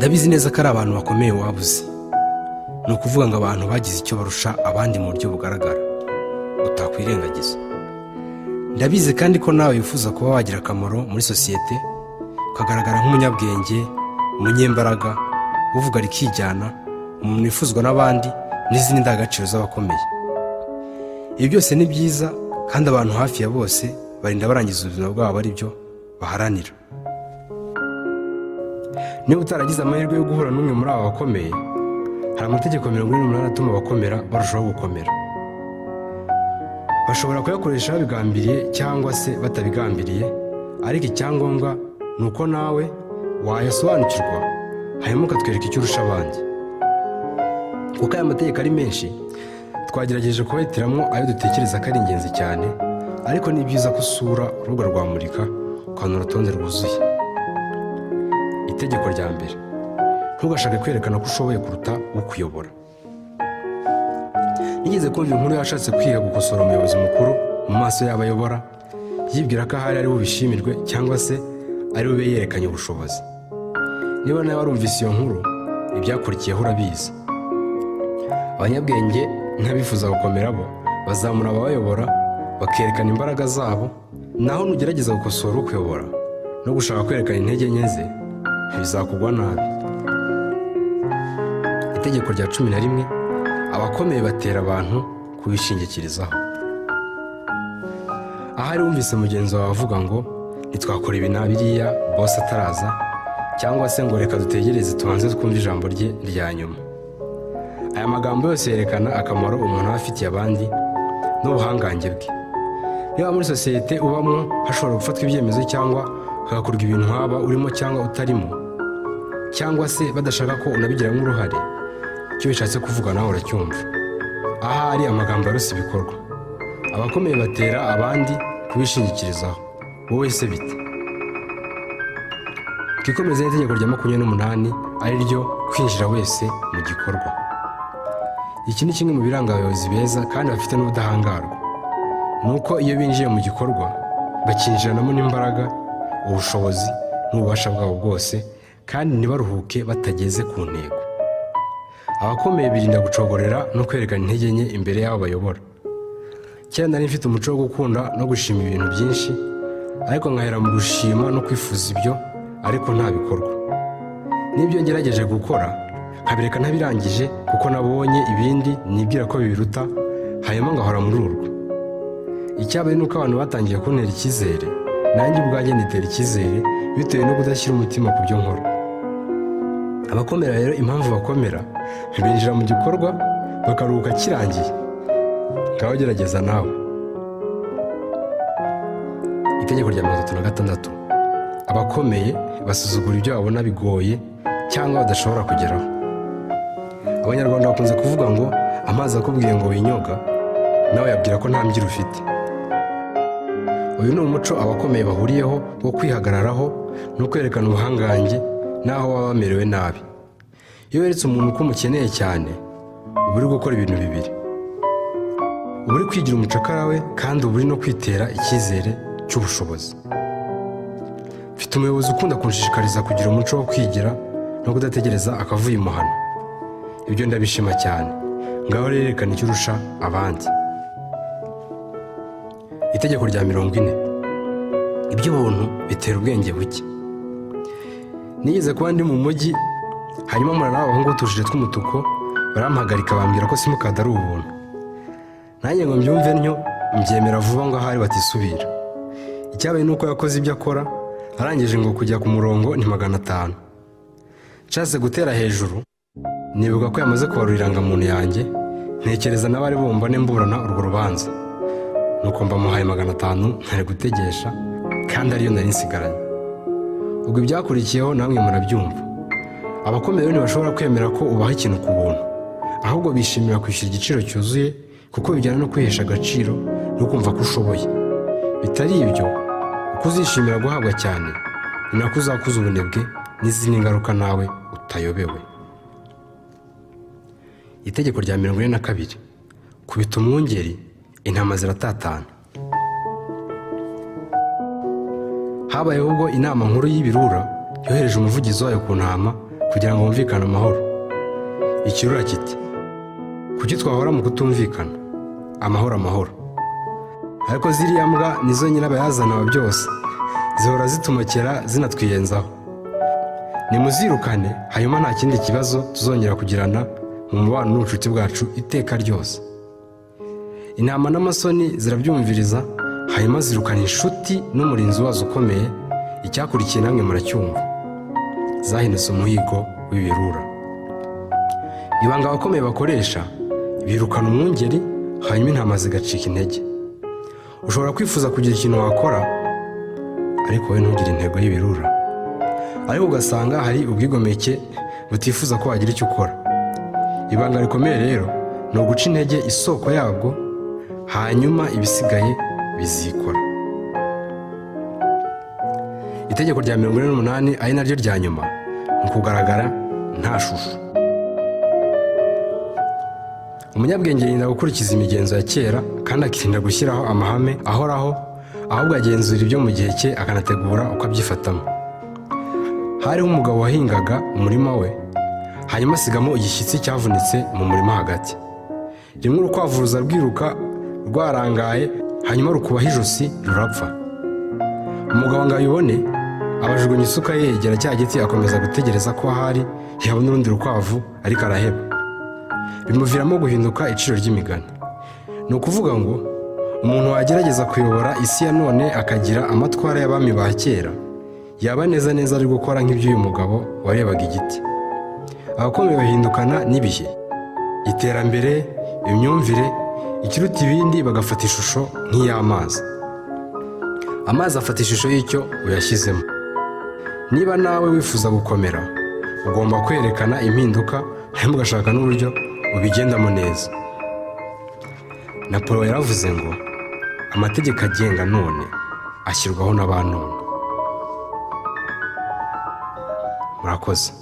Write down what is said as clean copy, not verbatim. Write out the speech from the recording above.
ndabizi neza ko ari abantu bakomeye wabuze. Ni ukuvuga ngo abantu bagize icyo barusha abandi mu buryo bugaragara utakwirengagiza. Ndabizi kandi ko nawe wifuza kuba wagira akamaro muri sosiyete, ukagaragara nk'umunyabwenge, umunyembaraga, uvuga rikijyana, umuntu wifuzwa n'abandi n'izindi ndangagaciro z'abakomeye. Ibi byose ni byiza kandi abantu hafi ya bose barinda barangiza ubuzima bwabo ari byo baharanira. Niba utaragize amahirwe yo guhura n'umwe muri aba bakomeye, hari amategeko 48 atuma abakomera barushaho gukomera. Bashobora kuyakoresha babigambiriye cyangwa se batabigambiriye, ariko icyangombwa ni uko nawe wayasobanukirwa hanyuma ukatwereka icyo urusha abandi. Kuko aya mategeko ari menshi, twagerageje kubahitiramo ayo dutekereza ko ari ingenzi cyane, ariko ni byiza ko usura urubuga rwa Murika ukabona urutonde rwuzuye. Itegeko rya mbere: ntugashake kwerekana ko ushoboye kuruta ukuyobora. Nigeze kumva inkuru yashatse kwiga gukosora umuyobozi mukuru mu maso y'abayobora, yibwira ko ahari ari bubishimirwe cyangwa se ari bube yerekanye ubushobozi. Niba nawe warumvise iyo nkuru, ibyakurikiyeho urabizi. Abanyabwenge nk'abifuza gukomera bo bazamura ababayobora, bakerekana imbaraga zabo, naho nugerageza gukosora ukuyobora no gushaka kwerekana intege nke ze, bizakugwa nabi. Itegeko rya 11: abakomeye batera abantu kubishingikirizaho. Ahari wumvise mugenzi wawe avuga ngo nitwakora ibi na biriya boss ataraza, cyangwa se ngo reka dutegereze tubanze twumve ijambo rye rya nyuma. Aya magambo yose yerekana akamaro umuntu aba afitiye abandi n'ubuhangange bwe. Niba muri sosiyete ubamo hashobora gufatwa ibyemezo cyangwa hagakorwa ibintu haba urimo cyangwa utarimo, cyangwa se badashaka ko unabigiramo uruhare, icyo bishatse kuvuga nawe uracyumva. Ahari amagambo aruse ibikorwa. Abakomeye batera abandi kubishingikirizaho. Wowe se bite? Twikomeze n'itegeko rya 28, ari ryo kwinjira wese mu gikorwa. Iki ni kimwe mu biranga abayobozi beza kandi bafite n'ubudahangarwa. Nuko iyo binjiye mu gikorwa bakinjiranamo n'imbaraga, ubushobozi n'ububasha bwabo bwose, kandi ntibaruhuke batageze ku ntego. Abakomeye birinda gucogorera no kwerekana intege nke imbere y'abo bayobora. Kera nari mfite umuco wo gukunda no gushima ibintu byinshi, ariko nkahera mu gushima no kwifuza ibyo, ariko nta bikorwa. N'ibyo ngerageje gukora nkabireka ntabirangije kuko nabonye ibindi nibwira ko bibiruta, hanyuma ngahora muri urwo. Icyabaye nuko abantu batangiye kuntera icyizere, nanjye ubwanjye nitera icyizere bitewe no kudashyira umutima ku byo nkora. Abakomera rero impamvu bakomera, binjira mu gikorwa bakaruhuka kirangiye. Ngaho gerageza nawe. Itegeko rya 36: abakomeye basuzugura ibyo babona bigoye cyangwa badashobora kugeraho. Abanyarwanda bakunze kuvuga ngo amazi akubwiye ngo winyoga, nawe yabwira ko nta mbyiro ufite. Uyu ni umuco abakomeye bahuriyeho wo kwihagararaho no kwerekana ubuhangange naho baba bamerewe nabi. Iyo weretse umuntu ko umukeneye cyane, uba uri gukora ibintu bibiri: uba uri kwigira umucakara we, kandi uba uri no kwitera icyizere cy'ubushobozi. Mfite umuyobozi ukunda kunshishikariza kugira umuco wo kwigira no kudategereza akavuye imuhana. Ibyo ndabishima cyane. Ngaho rerekana icyo urusha abandi. Itegeko rya 40: iby'ubuntu bitera ubwenge buke. Nigeze kuba ndi mu mujyi, hanyuma murana n'abahungu tujije tw'umutuku barampagarika bambwira ko simukadi ari ubuntu. Nanjye ngo mbyumve ntyo, mbyemera vuba ngo ahari batisubira. Icyabaye nuko yakoze ibyo akora, arangije ngo kujya ku murongo ni 500. Nshatse gutera hejuru, nibuka ko yamaze kubarura irangamuntu yanjye, ntekereza n'abari bumbone mburana urwo rubanza. Nuko mbamuhaye 500 ntari gutegesha, kandi ariyo nari nsigaranye. Ubwo ibyakurikiyeho namwe murabyumva. Abakomeye ntibashobora kwemera ko ubaha ikintu ku buntu, ahubwo bishimira kwishyura igiciro cyuzuye, kuko bijyana no kwihesha agaciro no kumva ko ushoboye. Bitari ibyo, uko uzishimira guhabwa cyane, ni nako uzakuza ubunebwe n'izindi ngaruka nawe utayobewe. Itegeko rya 42: kubita umwungeri, intama ziratatana. Habayeho ubwo inama nkuru y'ibirura yohereje umuvugizi wayo ku ntama kugira ngo bumvikane amahoro. Ikirura kiti kuki twahora mu kutumvikana, amahoro amahoro. Ariko ziriya mbwa nizo nyirabayazana wa byose, zihora zitumokera zinatwiyenzaho. Nimuzirukane, hanyuma nta kindi kibazo tuzongera kugirana mu mubano n'ubucuti bwacu iteka ryose. Intama n'amasoni zirabyumviriza, hanyuma zirukana inshuti n'umurinzi wazo ukomeye. Icyakurikiye namwe muracyumva, zahindutse umuhigo w'ibirura. Ibanga abakomeye bakoresha, birukana umwungeri hanyuma intama zigacika intege. Ushobora kwifuza kugira ikintu wakora, ariko wowe ntugire intego y'ibirura. Ariko ugasanga hari ubwigomeke butifuza ko wagira icyo ukora. Ibanga rikomeye rero ni uguca intege isoko yabwo, hanyuma ibisigaye bizikora. Itegeko rya 48 ari naryo rya nyuma ni ukugaragara nta shusho. Umunyabwenge yirinda gukurikiza imigenzo ya kera kandi akirinda gushyiraho amahame ahoraho, ahubwo agenzura ibyo mu gihe cye akanategura uko abyifatamo. Hariho umugabo wahingaga umurima we, hanyuma asigamo igishyitsi cyavunitse mu murima hagati. Rimwe urukwavu ruza rwiruka rwarangaye, hanyuma rukubaho ijosi rurapfa. Umugabo ngo abibone, abajugunya isuka ye yegera cya giti, akomeza gutegereza ko ahari yabona urundi rukwavu, ariko araheba. Bimuviramo guhinduka iciro ry'imigani. Ni ukuvuga ngo umuntu wagerageza kuyobora isi ya none akagira amatwara y'abami ba kera, yaba neza neza ari gukora nk'iby'uyu mugabo warebaga igiti. Abakomeye bahindukana n'ibihe, iterambere, imyumvire, ikiruta ibindi bagafata ishusho nk'iy'amazi. Amazi afata ishusho y'icyo uyashyizemo. Niba nawe wifuza gukomera, ugomba kwerekana impinduka, hanyuma ugashaka n'uburyo ubigendamo neza. Napoleon yaravuze ngo amategeko agenga none ashyirwaho n'abanone. Murakoze.